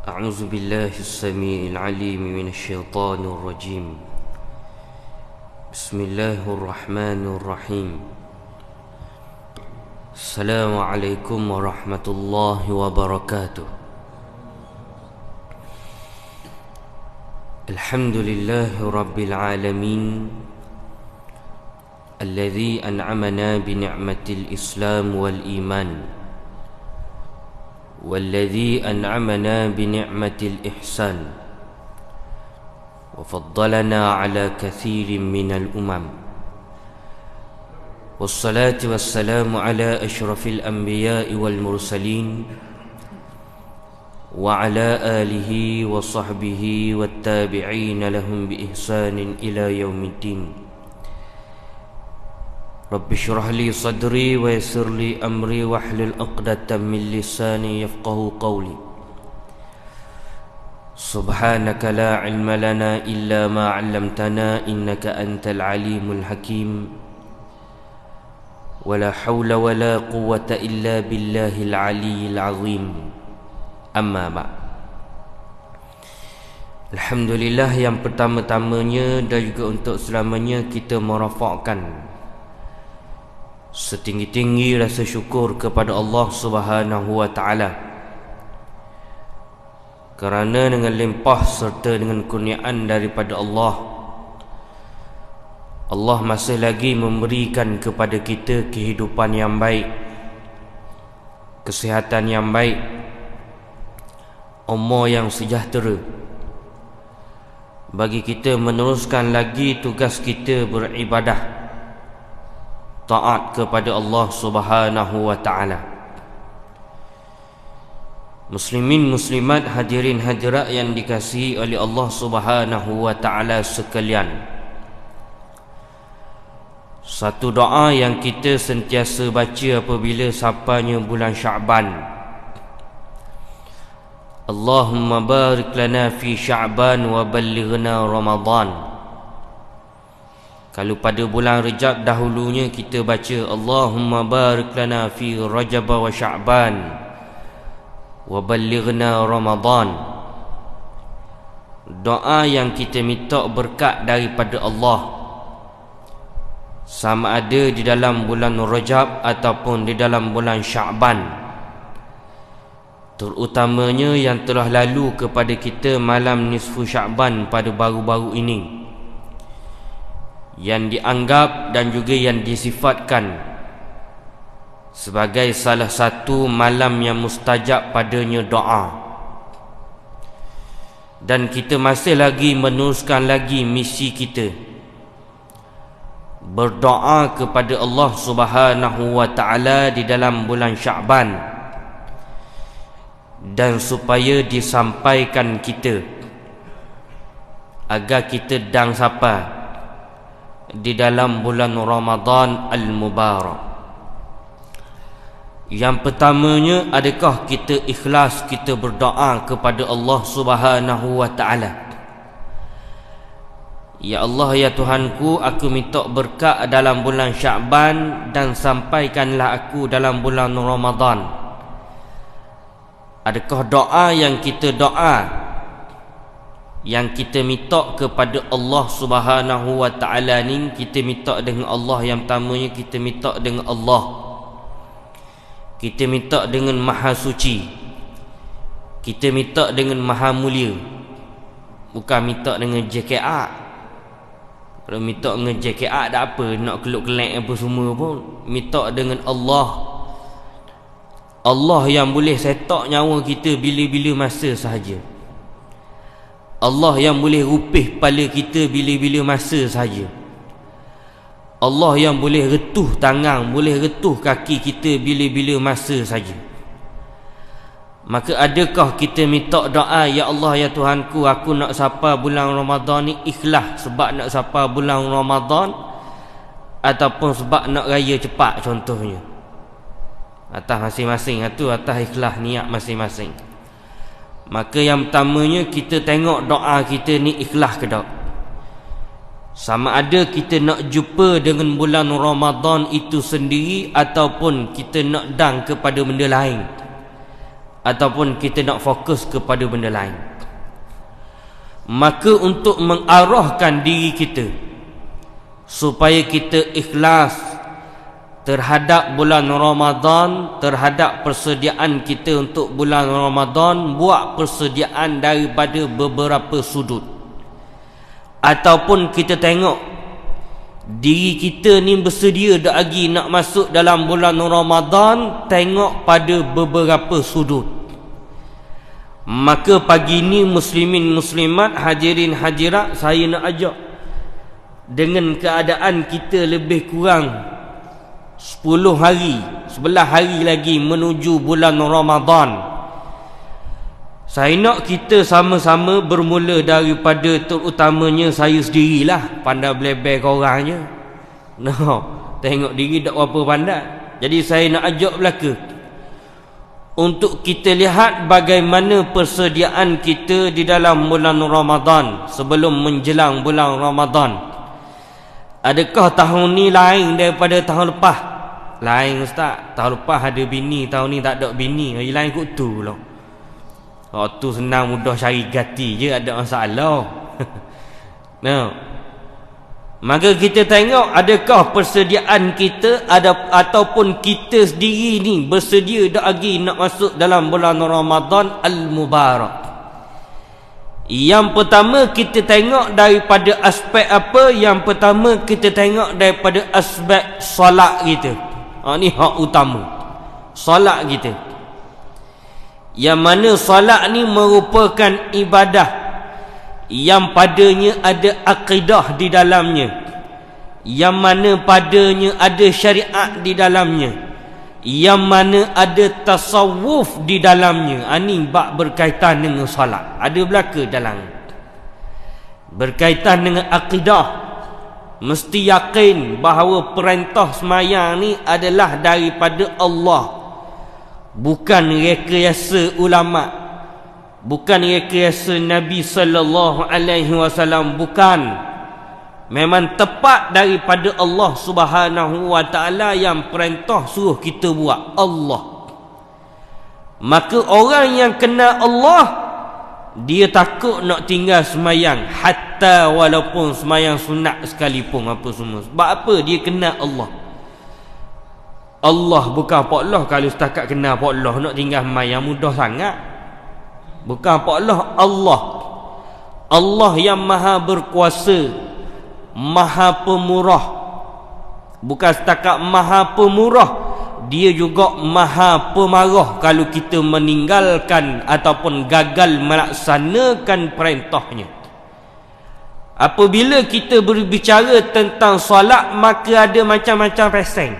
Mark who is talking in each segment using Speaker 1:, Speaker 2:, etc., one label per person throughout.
Speaker 1: أعوذ بالله السميع العليم من الشيطان الرجيم. بسم الله الرحمن الرحيم. السلام عليكم ورحمة الله وبركاته. الحمد لله رب العالمين الذي أنعمنا بنعمة الإسلام والإيمان، والذي أنعمنا بنعمة الإحسان، وفضلنا على كثير من الأمم، والصلاة والسلام على أشرف الأنبياء والمرسلين، وعلى آله وصحبه والتابعين لهم بإحسان إلى يوم الدين. رب اشرح لي صدري ويسر لي أمري واحلل عقدة من لساني يفقهوا قولي. سبحانك لا علم لنا إلا ما علمتنا إنك أنت العليم الحكيم. ولا حول ولا قوة إلا بالله العلي العظيم. أما بعد. Alhamdulillah, yang pertama-tamanya dan juga untuk selamanya kita merafakkan setinggi-tinggi rasa syukur kepada Allah Subhanahu wa taala, kerana dengan limpah serta dengan kurniaan daripada Allah masih lagi memberikan kepada kita kehidupan yang baik, kesihatan yang baik, umur yang sejahtera, bagi kita meneruskan lagi tugas kita beribadah, taat kepada Allah Subhanahu wa taala. Muslimin muslimat, hadirin hadirat yang dikasihi oleh Allah Subhanahu wa taala sekalian, satu doa yang kita sentiasa baca apabila sampainya bulan Sya'ban: Allahumma barik lana fi Sya'ban wa ballighna Ramadan. Kalau pada bulan Rejab dahulunya kita baca Allahumma barik lana fi Rajab wa Sya'ban wa ballighna Ramadan. Doa yang kita minta berkat daripada Allah, sama ada di dalam bulan Rajab ataupun di dalam bulan Sya'ban, terutamanya yang telah lalu kepada kita malam nisfu Sya'ban pada baru-baru ini, yang dianggap dan juga yang disifatkan sebagai salah satu malam yang mustajab padanya doa. Dan kita masih lagi meneruskan lagi misi kita, berdoa kepada Allah Subhanahu wa taala di dalam bulan Sya'ban, dan supaya disampaikan kita agar kita dang sampai di dalam bulan Ramadan Al-Mubarak. Yang pertamanya, adakah kita ikhlas kita berdoa kepada Allah Subhanahu wa taala? Ya Allah, ya Tuhanku, aku minta berkat dalam bulan Sya'ban dan sampaikanlah aku dalam bulan Ramadan. Adakah doa yang kita doa, yang kita minta kepada Allah Subhanahu wa taala ni, kita minta dengan Allah? Yang pertamanya kita minta dengan Allah, kita minta dengan Maha Suci, kita minta dengan Maha Mulia, bukan minta dengan JKA. Kalau minta dengan JKA tak apa, nak keluk-kelek apa semua pun. Minta dengan Allah, Allah yang boleh setak nyawa kita bila-bila masa sahaja, Allah yang boleh rupih kepala kita bila-bila masa saja, Allah yang boleh retuh tangan, boleh retuh kaki kita bila-bila masa saja. Maka adakah kita minta doa, ya Allah, ya Tuhanku, aku nak sapa bulan Ramadan ni ikhlas sebab nak sapa bulan Ramadan, ataupun sebab nak raya cepat contohnya? Atas masing-masing, itu atas ikhlas niat masing-masing. Maka yang pertamanya kita tengok doa kita ni ikhlas ke tak, sama ada kita nak jumpa dengan bulan Ramadan itu sendiri ataupun kita nak dang kepada benda lain. ataupun kita nak fokus kepada benda lain. Maka untuk mengarahkan diri kita supaya kita ikhlas terhadap bulan Ramadan, terhadap persediaan kita untuk bulan Ramadan, buat persediaan daripada beberapa sudut. Ataupun kita tengok diri kita ni bersedia dah lagi nak masuk dalam bulan Ramadan, tengok pada beberapa sudut. Maka pagi ni muslimin muslimat, hadirin hadirat, saya nak ajak, dengan keadaan kita lebih kurang 10 hari, 11 hari lagi menuju bulan Ramadan, saya nak kita sama-sama bermula daripada terutamanya saya sendirilah. Pandai belebel korang je. Tengok diri tak berapa pandai. Jadi saya nak ajak belaka untuk kita lihat bagaimana persediaan kita di dalam bulan Ramadan sebelum menjelang bulan Ramadan. Adakah tahun ni lain daripada tahun lepas? Lain ustaz. Tahun lepas ada bini, tahun ni tak ada bini. Hari lain kot tu lah. Oh tu senang mudah cari ganti je, ada masalah. Maka kita tengok adakah persediaan kita ataupun kita sendiri ni bersedia dah lagi nak masuk dalam bulan Ramadan al-Mubarak. Yang pertama kita tengok daripada aspek apa? Yang pertama kita tengok daripada aspek solat kita. Ni hak utama, solat kita. Yang mana solat ni merupakan ibadah yang padanya ada akidah di dalamnya, yang mana padanya ada syariat di dalamnya, yang mana ada tasawuf di dalamnya. Ini bab berkaitan dengan solat, ada belaka dalam berkaitan dengan akidah. Mesti yakin bahawa perintah semayang ni adalah daripada Allah, bukan rekayasa ulama, bukan rekayasa Nabi sallallahu alaihi wasallam, bukan. Memang tepat daripada Allah Subhanahu wa taala yang perintah suruh kita buat, Allah. Maka orang yang kenal Allah, dia takut nak tinggal semayang, hatta walaupun semayang sunat sekalipun apa semua. Sebab apa? Dia kenal Allah. Allah bukan Pak Allah. Kalau setakat kenal Pak Allah nak tinggal semayang mudah sangat. Bukan Pak Allah, Allah. Allah yang maha berkuasa, maha pemurah. Bukan setakat maha pemurah, dia juga maha pemarah kalau kita meninggalkan ataupun gagal melaksanakan perintahnya. Apabila kita berbicara tentang solat, maka ada macam-macam pesen.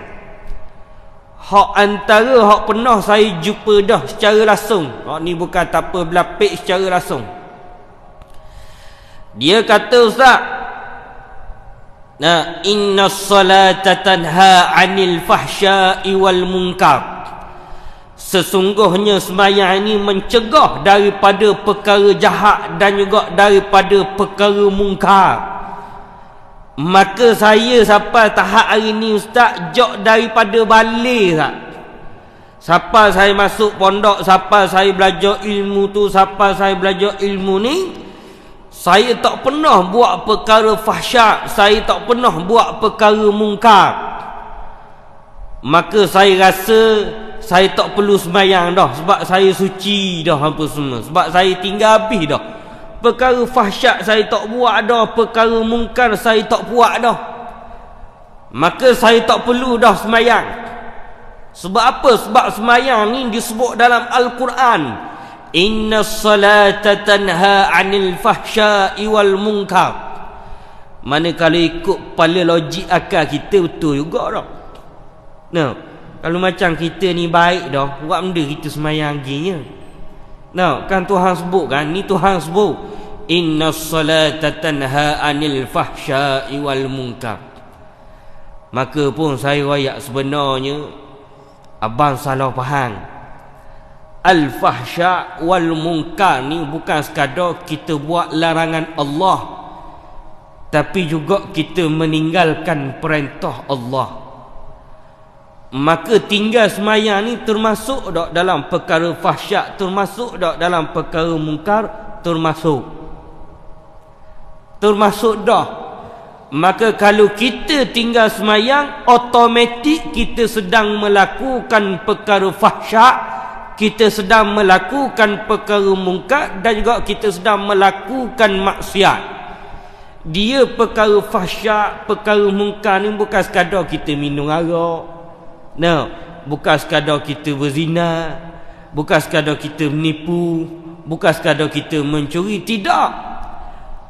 Speaker 1: Hak antara hak pernah saya jumpa dah secara langsung, ni bukan tak apa belapik, secara langsung. Dia kata, ustaz, inna salata tanha 'anil fahsya'i wal munkar. Sesungguhnya sembahyang ini mencegah daripada perkara jahat dan juga daripada perkara mungkar. Maka saya sampai tahap hari ni ustaz, jok daripada balik tak. Sampai saya masuk pondok, sampai saya belajar ilmu tu, sampai saya belajar ilmu ni, saya tak pernah buat perkara fahsyat, saya tak pernah buat perkara mungkar. Maka saya rasa saya tak perlu sembahyang dah, sebab saya suci dah apa semua, sebab saya tinggal habis dah. Perkara fahsyat saya tak buat dah, perkara mungkar saya tak buat dah. Maka saya tak perlu dah sembahyang. Sebab apa? Sebab sembahyang ni disebut dalam Al-Quran, inna salata tanha 'anil fahsya'i wal munkar. Mana kalau ikut kepala logik akal kita, betul juga dah. Kalau macam kita ni baik dah, buat benda kita sembahyang ginya. Kan Tuhan sebut kan, ni Tuhan sebut, inna salata tanha 'anil fahsya'i wal munkar. Maka pun saya rayak sebenarnya abang salah faham. Al-fahsya' wal munkar ni bukan sekadar kita buat larangan Allah, tapi juga kita meninggalkan perintah Allah. Maka tinggal semayang ni termasuk tak dalam perkara fahsyat, termasuk tak dalam perkara mungkar, termasuk dah. Maka kalau kita tinggal semayang, automatik kita sedang melakukan perkara fahsyat, kita sedang melakukan perkara mungkar, dan juga kita sedang melakukan maksiat. Dia perkara fahsyat, perkara mungkar ni bukan sekadar kita minum arak, bukan sekadar kita berzina, bukan sekadar kita menipu, bukan sekadar kita mencuri. Tidak.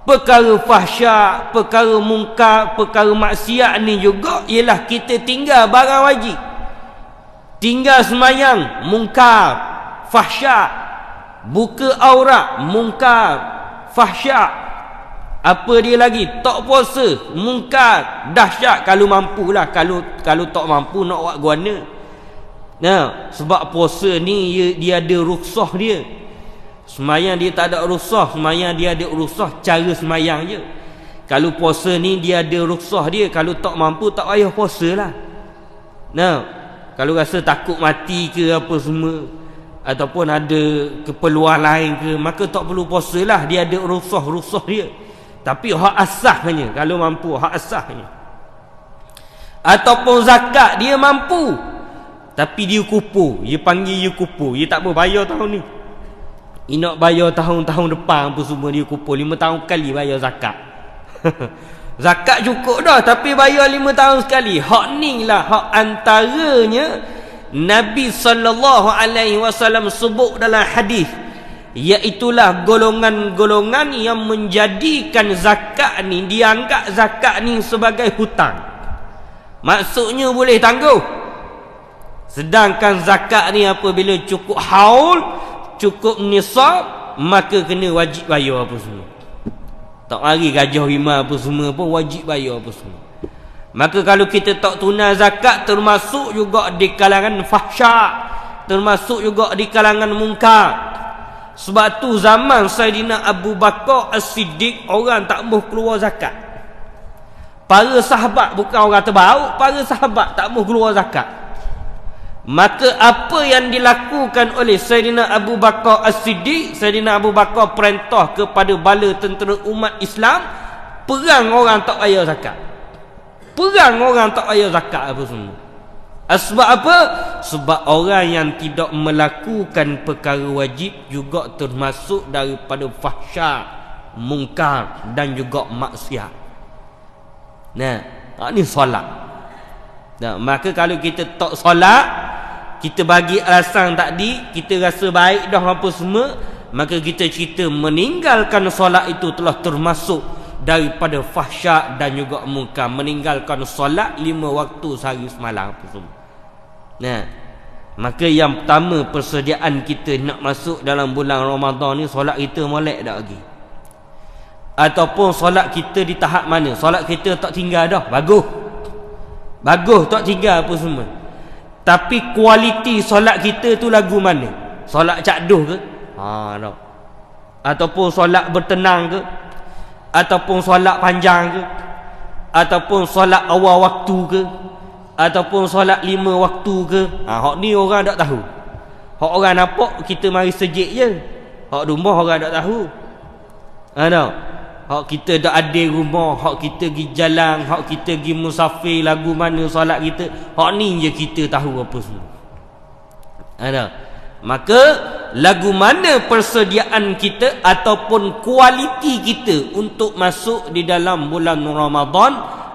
Speaker 1: Perkara fahsyat, perkara mungkar, perkara maksiat ni juga ialah kita tinggal barang wajib. Tinggal semayang, mungkar, fahsyat. Buka aurat, mungkar, fahsyat. Apa dia lagi? Tak puasa, mungkar, dahsyat. Kalau mampulah, kalau tak mampu nak buat guana. Sebab puasa ni dia ada rukhsah dia. Semayang dia tak ada rukhsah, semayang dia ada rukhsah cara semayang je. Kalau puasa ni dia ada rukhsah dia, kalau tak mampu tak payah puasalah. Kalau rasa takut mati ke apa semua, ataupun ada keperluan lain ke, maka tak perlu puasalah, dia ada rukhsah dia. Tapi hak asahnya, kalau mampu hak asahnya. Ataupun zakat dia mampu, tapi dia kupu, dia panggil dia kupu, dia tak berbayar tahun ni. Dia nak bayar tahun-tahun depan apa semua, dia kumpul 5 tahun sekali bayar zakat. Zakat cukup dah, tapi bayar 5 tahun sekali. Hak ni lah hak antaranya Nabi SAW sebut dalam hadis, iaitulah golongan-golongan yang menjadikan zakat ni, dianggap zakat ni sebagai hutang. Maksudnya boleh tangguh. Sedangkan zakat ni apabila cukup haul, cukup nisab, maka kena wajib bayar apa semua. Tak mari gajah rimah apa semua pun wajib bayar apa semua. Maka kalau kita tak tunai zakat, termasuk juga di kalangan fahsyat, termasuk juga di kalangan mungkar. Sebab tu zaman Saidina Abu Bakar As-Siddiq, orang tak mahu keluar zakat. Para sahabat, bukan orang terbaik, para sahabat tak mahu keluar zakat. Maka apa yang dilakukan oleh Saidina Abu Bakar As-Siddiq, Saidina Abu Bakar perintah kepada bala tentera umat Islam, perang orang tak bayar zakat. Perang orang tak bayar zakat apa semua. Sebab apa? Sebab orang yang tidak melakukan perkara wajib juga termasuk daripada fahsyat, mungkar dan juga maksiat. Ni solat. Maka kalau kita tak solat, kita bagi alasan tadi, kita rasa baik dah apa semua, maka kita cerita meninggalkan solat itu telah termasuk daripada fahsyat dan juga mungkar. Meninggalkan solat 5 waktu sehari semalam apa semua. Maka yang pertama, persediaan kita nak masuk dalam bulan Ramadan ni, solat kita molek tak lagi? Ataupun solat kita di tahap mana? Solat kita tak tinggal dah, bagus tak tinggal apa semua. Tapi kualiti solat kita tu lagu mana? Solat cakduh ke? Tak. Ataupun solat bertenang ke? Ataupun solat panjang ke? Ataupun solat awal waktu ke? Ataupun solat 5 waktu ke? Hak ni orang tak tahu. Hak orang nampak kita mari sejik je. Hak rumah orang tak tahu. Hak kita dah ada rumah, hak kita pergi jalan, hak kita pergi musafir, lagu mana solat kita, hak ni je kita tahu apa semua. Maka lagu mana persediaan kita ataupun kualiti kita untuk masuk di dalam bulan Ramadan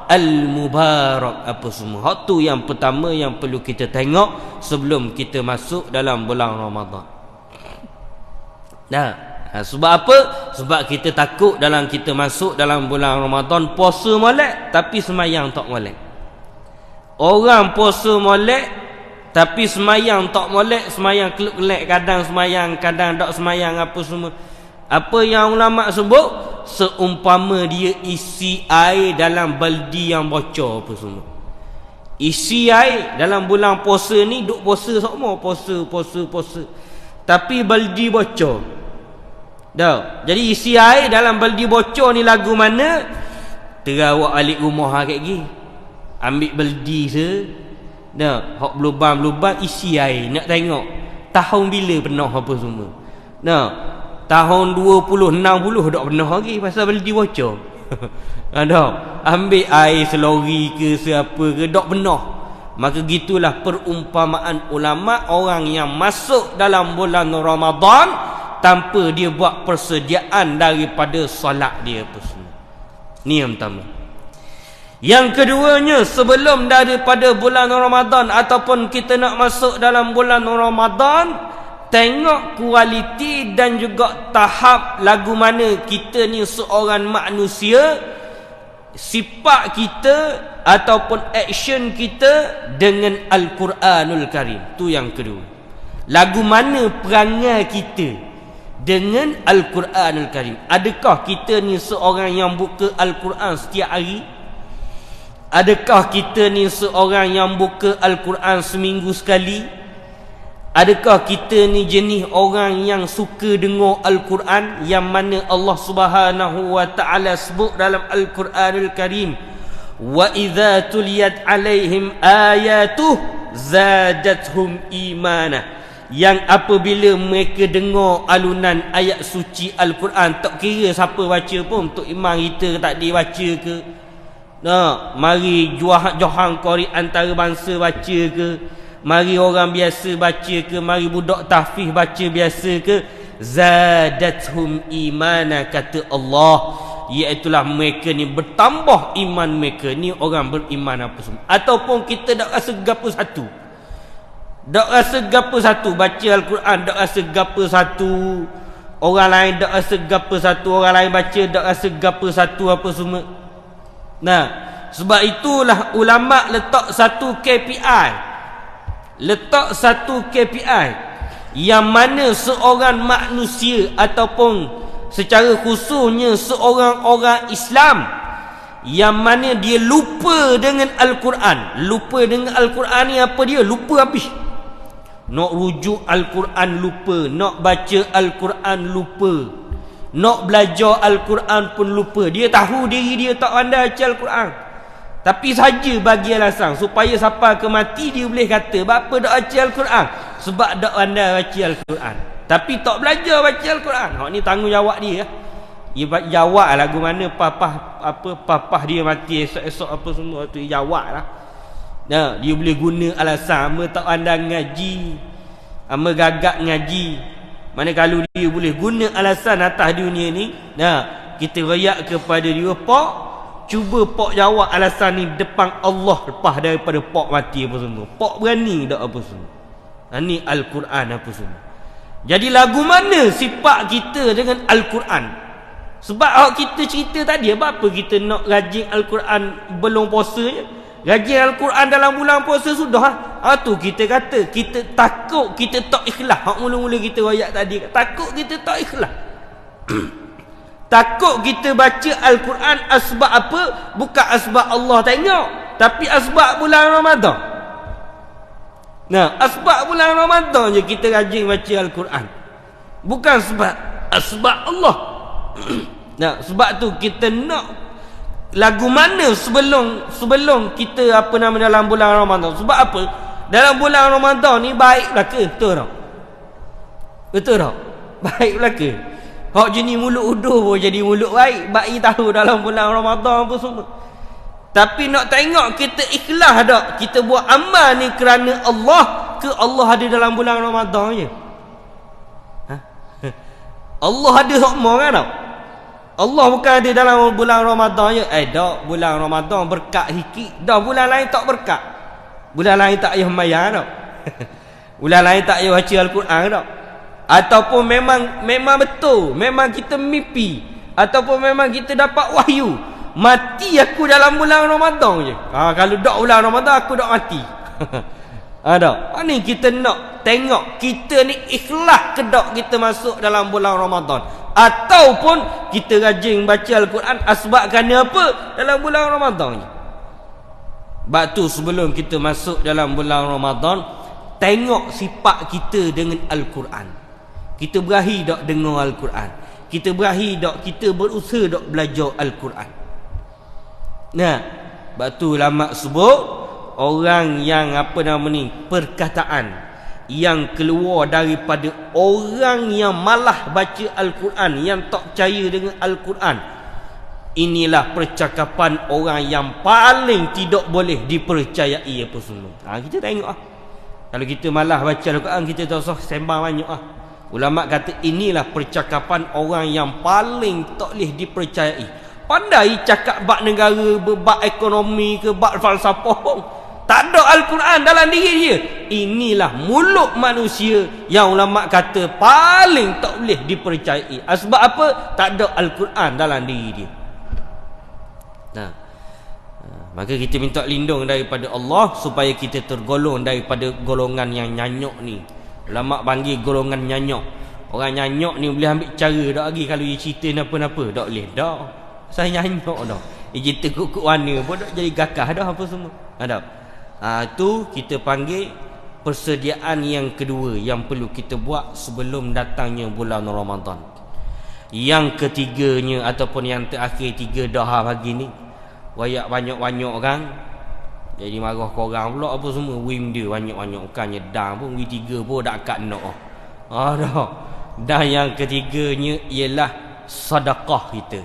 Speaker 1: Al-Mubarak apa semua. Hak tu yang pertama yang perlu kita tengok sebelum kita masuk dalam bulan Ramadan. Sebab apa? Sebab kita takut dalam kita masuk dalam bulan Ramadan, puasa molek tapi semayang tak molek. Orang puasa molek tapi semayang tak molek, semayang kelek-kelek, kadang semayang, kadang tak semayang apa semua. Apa yang ulama sebut? Seumpama dia isi air dalam baldi yang bocor apa semua. Isi air dalam bulan puasa ni, duk puasa semua, puasa. Tapi baldi bocor. Jadi isi air dalam baldi bocor ni lagu mana? Terawak balik rumah kat lagi. Ambil baldi se, Nah, hok berlubang-lubang isi air, nak tengok tahun bila penuh apa semua. Nah, tahun 2060 dak penuh lagi pasal boleh dibaca. Ada ambil air selori ke siapa ke dak penuh. Maka gitulah perumpamaan ulama orang yang masuk dalam bulan Ramadan tanpa dia buat persediaan daripada solat dia apa semua. Ni yang pertama. Yang keduanya, sebelum daripada bulan Ramadan ataupun kita nak masuk dalam bulan Ramadan, tengok kualiti dan juga tahap lagu mana kita ni seorang manusia, sifat kita ataupun action kita dengan Al-Quranul Karim. Tu yang kedua. Lagu mana perangai kita dengan Al-Quranul Karim. Adakah kita ni seorang yang buka Al-Quran setiap hari? Adakah kita ni seorang yang buka Al-Quran seminggu sekali? Adakah kita ni jenis orang yang suka dengar Al-Quran, yang mana Allah Subhanahu wa taala sebut dalam Al-Quranul Karim, wa idza tuliyat alaihim ayatuh zadatuhum imana, yang apabila mereka dengar alunan ayat suci Al-Quran, tak kira siapa baca pun, untuk imam kita tak dibaca ke, nah, mari Johan Qori antarabangsa baca ke, mari orang biasa baca ke, mari budak tahfiz baca biasa ke, zadatuhum imana, kata Allah, iaitulah mereka ni bertambah iman mereka. Ni orang beriman apa semua. Ataupun kita tak rasa gapo satu, tak rasa gapo satu, baca Al-Quran tak rasa gapo satu, orang lain tak rasa gapo satu, orang lain baca tak rasa gapo satu apa semua. Nah, sebab itulah ulama letak satu KPI, letak satu KPI yang mana seorang manusia ataupun secara khususnya seorang orang Islam yang mana dia lupa dengan Al-Quran. Lupa dengan Al-Quran ni apa dia? Lupa habis. Nak rujuk Al-Quran lupa, nak baca Al-Quran lupa, nak belajar Al-Quran pun lupa. Dia tahu diri dia tak pandai baca Al-Quran, tapi saja bagi alasan supaya sampai ke mati dia boleh kata bapa dak baca Al-Quran, sebab dak pandai baca Al-Quran, tapi tak belajar baca Al-Quran. Hak ni tanggungjawab dia. Dia jawab lagu mana papah dia mati esok-esok apa semua tu, dia jawab lah. Nah, dia boleh guna alasan ame tak pandai ngaji, ame gagak ngaji. Mana kalau dia boleh guna alasan atas dunia ni, nah, kita rayak kepada dia, pak, cuba pak jawab alasan ni depan Allah lepas daripada pak mati apa semua. Pak berani tak apa semua. Ini Al-Quran apa semua. Jadi lagu mana sifat kita dengan Al-Quran? Sebab kita cerita tadi, apa kita nak rajin Al-Quran belum puasa je? Rajin Al-Quran dalam bulan puasa sudah. Tu kita kata kita takut kita tak ikhlas. Hak mula-mula kita royak tadi, takut kita tak ikhlas. Takut kita baca Al-Quran asbab apa? Bukan asbab Allah tengok, tapi asbab bulan Ramadan. Nah, asbab bulan Ramadan je kita rajin baca Al-Quran, bukan sebab asbab Allah. Nah, sebab tu kita nak lagu mana sebelum kita apa nama dalam bulan Ramadan. Sebab apa? Dalam bulan Ramadan ni baik belaka, betul tak? Betul tak? Baik belaka. Hak jenis mulut uduh pun jadi mulut baik, baik tahu dalam bulan Ramadan apa semua. Tapi nak tengok kita ikhlas tak? Kita buat amal ni kerana Allah ke Allah ada dalam bulan Ramadan je? Allah ada hikmah kan tak? Allah bukan ada dalam bulan Ramadan je. Tak, bulan Ramadan berkat sikit. Dah bulan lain tak berkat. Bulan lain tak payah sembahyang tak? Bulan lain tak payah baca Al-Quran tak? Ataupun memang betul, memang kita mimpi, ataupun memang kita dapat wahyu, mati aku dalam bulan Ramadan je. Kalau tak bulan Ramadan aku tak mati. Ada. Ni kita nak tengok kita ni ikhlas ke tak kita masuk dalam bulan Ramadan, ataupun kita rajin baca Al-Quran asbab kerana apa dalam bulan Ramadan ni. Sebab tu sebelum kita masuk dalam bulan Ramadan, tengok sifat kita dengan Al-Quran. Kita berahi tak dengar Al-Quran? Kita berahi tak kita berusaha tak belajar Al-Quran? Nah, sebab tu ulama sebut orang yang perkataan yang keluar daripada orang yang malah baca Al-Quran, yang tak percaya dengan Al-Quran, inilah percakapan orang yang paling tidak boleh dipercayai apa semua. Kita tengok kalau kita malah baca Al-Quran, kita tak usah sembang banyak Ulama kata inilah percakapan orang yang paling tak boleh dipercayai. Pandai cakap bab negara, bab ekonomi ke bab falsafah, tak ada Al-Quran dalam diri dia. Inilah mulut manusia yang ulama kata paling tak boleh dipercayai. Sebab apa? Tak ada Al-Quran dalam diri dia. Maka kita minta lindung daripada Allah supaya kita tergolong daripada golongan yang nyanyok ni. Ulama panggil golongan nyanyok. Orang nyanyok ni boleh ambil cara tak lagi kalau dia cerita apa-apa. Tak boleh dah. Saya nyanyok dah. Dia cerita kukuk warna pun tak jadi gagah dah apa semua. Ada. Tu kita panggil persediaan yang kedua yang perlu kita buat sebelum datangnya bulan Ramadan. Yang ketiganya ataupun yang terakhir 3 daha pagi ni, wayak banyak-banyak orang jadi marah korang pula apa semua. Wim dia banyak-banyak, bukannya dah pun wi 3 pun dak kat nak. Dah. Dan yang ketiganya ialah sedekah kita.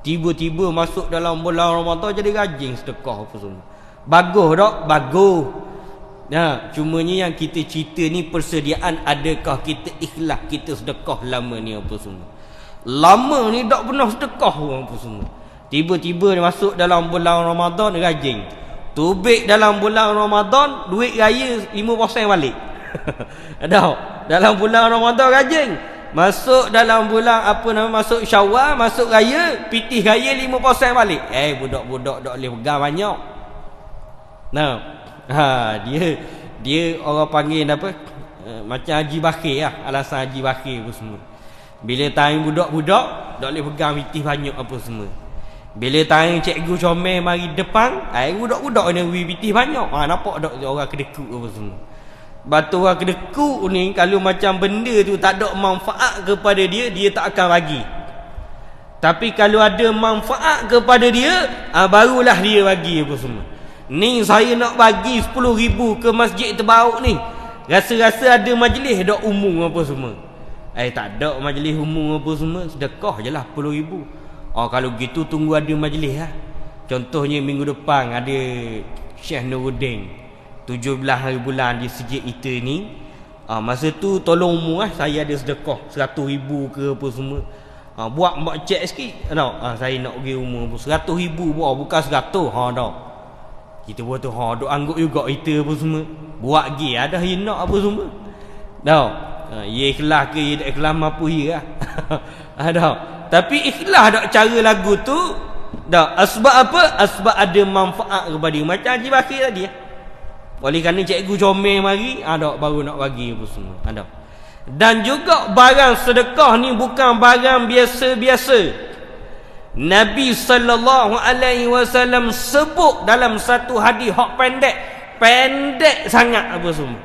Speaker 1: Tiba-tiba masuk dalam bulan Ramadan jadi rajin sedekah apa semua. Bagus tak? Bagus. Cumanya yang kita cerita ni persediaan, adakah kita ikhlas kita sedekah lama ni apa semua. Lama ni tak pernah sedekah apa semua. Tiba-tiba dia masuk dalam bulan Ramadan rajin. Tubik dalam bulan Ramadan duit raya 5% balik. Ada. Dalam bulan Ramadan rajin. Masuk dalam bulan masuk Syawal, masuk raya, pitih raya 5% balik. Budak-budak tak boleh pegang banyak. Dia orang panggil macam Haji Bakir alasan Haji Bakir apa semua. Bila time budak-budak tak boleh pegang pitih banyak apa semua. Bila time cikgu comel mari depan, budak-budak ni pitih banyak. Nampak tak orang kedekut apa semua. Batu orang kedekut ni kalau macam benda tu tak ada manfaat kepada dia, dia tak akan bagi. Tapi kalau ada manfaat kepada dia, barulah dia bagi apa semua. Ni saya nak bagi 10,000 ke masjid terbaik ni. Rasa-rasa ada majlis dak umum apa semua. Tak ada majlis umum apa semua, sedekah je lah 10,000. Kalau gitu tunggu ada majlis lah. Contohnya minggu depan ada Syekh Nuruddin 17 hari bulan di Masjid Ita ni. Masa tu tolong umum saya ada sedekah 100,000 ke apa semua. Buat cek sikit. Saya nak pergi umum 100,000 bukan 100. Dah. Kita buat tu duk angguk juga kita apa semua. Buat lagi ada yang nak apa semua. Dah. Ya ikhlas ke ya tak ikhlas mampu ya. Dah. Tapi ikhlas tak cara lagu tu. Dah. Sebab apa? Sebab ada manfaat kepada dia. Macam Haji Bakir tadi. Oleh kerana cikgu comel mari, baru nak bagi apa semua. Dan juga barang sedekah ni bukan barang biasa-biasa. Nabi sallallahu alaihi wasallam sebut dalam satu hadis hak pendek sangat apa semua.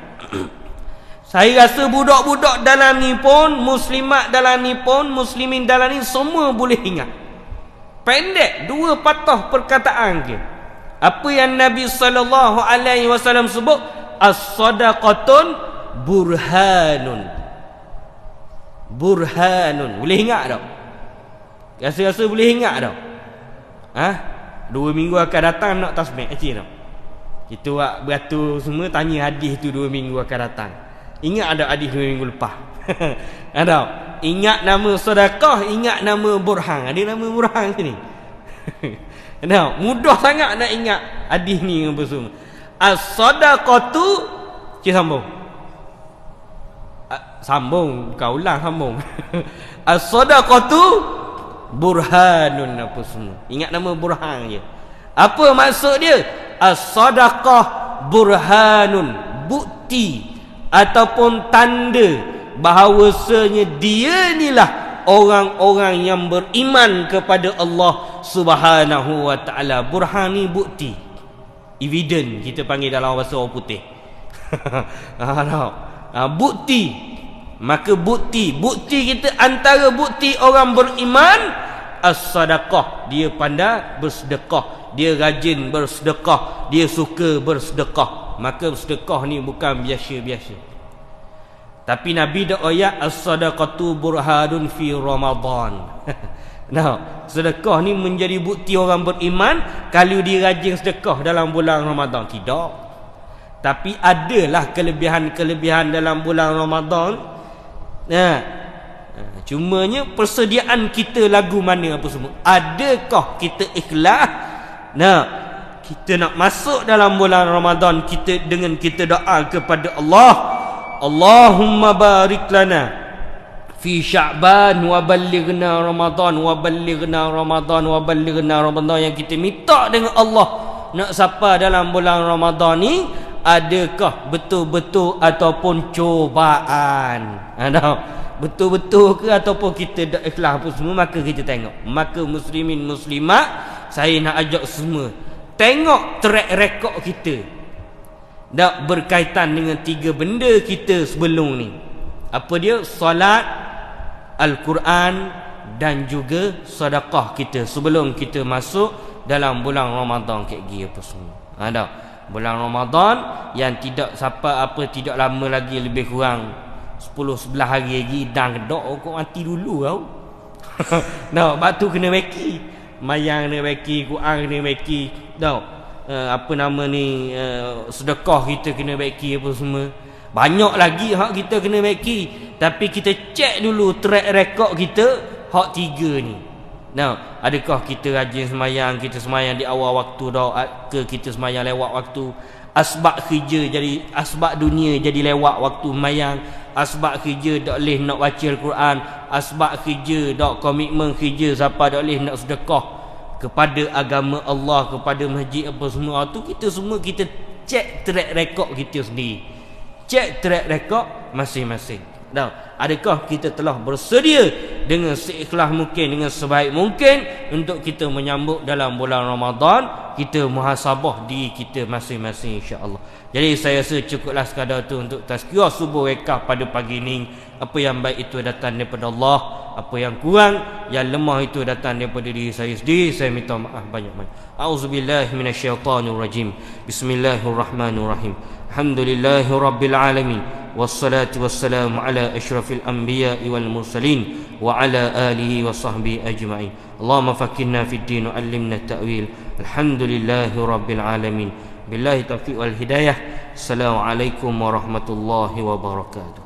Speaker 1: Saya rasa budak-budak dalam ni pun, muslimat dalam ni pun, muslimin dalam ni semua boleh ingat. Pendek, 2 patah perkataan ke. Apa yang Nabi sallallahu alaihi wasallam sebut? As-sadaqatun burhanun. Burhanun. Boleh ingat tak? Rasa-rasa boleh ingat tak? 2 minggu akan datang nak tasbih tak? Kita buat beratur semua tanya hadis tu 2 minggu akan datang. Ingat ada hadis 2 minggu lepas? Ada. Ingat nama sedekah, ingat nama burhan. Ada nama burhan sini. Mudah sangat nak ingat hadis ni apa semua. As-sadaqatu sambung. Sambung, kau ulang sambung. As-sadaqatu burhanun apa semua. Ingat nama burhan je. Apa maksud dia? As-sadaqah burhanun, bukti ataupun tanda bahawasanya dia inilah orang-orang yang beriman kepada Allah Subhanahu wa taala. Burhan ni bukti, evidence kita panggil dalam bahasa orang putih. Bukti. Maka bukti kita antara bukti orang beriman as-sadaqah, dia pandai bersedekah. dia rajin bersedekah, dia suka bersedekah. Maka sedekah ni bukan biasa-biasa. Tapi Nabi dak ayat as-sadaqatu burhanun fi Ramadan. Nah, sedekah ni menjadi bukti orang beriman kalau dia rajin sedekah dalam bulan Ramadan. Tidak. Tapi adalah kelebihan-kelebihan dalam bulan Ramadan. Nah, cumanya persediaan kita lagu mana apa semua. Adakah kita ikhlas? Nah, kita nak masuk dalam bulan Ramadan kita dengan kita doa kepada Allah, Allahumma barik lana fi Sya'ban wa ballighna Ramadan wa ballighna Ramadan wa ballighna Ramadan. Yang kita minta dengan Allah nak sapa dalam bulan Ramadan ni, adakah betul-betul ataupun cobaan? Betul-betul ke ataupun kita dak ikhlas apa semua? Maka kita tengok. Maka muslimin muslimat, saya nak ajak semua tengok track record kita dak berkaitan dengan 3 benda kita sebelum ni. Apa dia? Solat, Al-Quran dan juga sedekah kita sebelum kita masuk dalam bulan Ramadan kayak gini apa semua. Ada bulan Ramadan yang tidak tidak lama lagi, lebih kurang 10-11 hari lagi dan kedok kau mati dulu kau. Nah, batu kena meki, mayang kena meki, Quran kena meki. Tahu apa nama ni, sedekah kita kena meki apa semua. Banyak lagi hak kita kena meki. Tapi kita cek dulu track record kita hak 3 ni. Nah, adakah kita rajin semayang, kita semayang di awal waktu dah ke kita semayang lewat waktu? Asbab kerja jadi, asbab dunia jadi lewat waktu semayang. Asbab kerja tak boleh nak baca Al-Quran. Asbab kerja tak komitmen kerja siapa tak boleh nak sedekah kepada agama Allah, kepada masjid apa semua. Tu kita semua kita cek track record kita sendiri. Cek track record masing-masing. Dan adakah kita telah bersedia dengan seikhlas mungkin, dengan sebaik mungkin untuk kita menyambut dalam bulan Ramadan? Kita muhasabah diri kita masing-masing, insya-Allah. Jadi saya rasa cukuplah sekadar tu untuk tazkirah subuh rekah pada pagi ini. Apa yang baik itu datang daripada Allah, apa yang kurang, yang lemah itu datang daripada diri saya sendiri. Saya minta maaf banyak-banyak. Auzubillahi minasyaitonirrajim. Bismillahirrahmanirrahim. Alhamdulillahirabbil alamin. Wassalatu wassalamu ala asyrafil anbiya'i wal mursalin wa ala alihi wa sahbihi ajma'in. Allahumma faqqihna fid din wa 'allimna at-ta'wil. Alhamdulillahi rabbil alamin. Billahi taufiq wal hidayah. Assalamualaikum warahmatullahi wabarakatuh.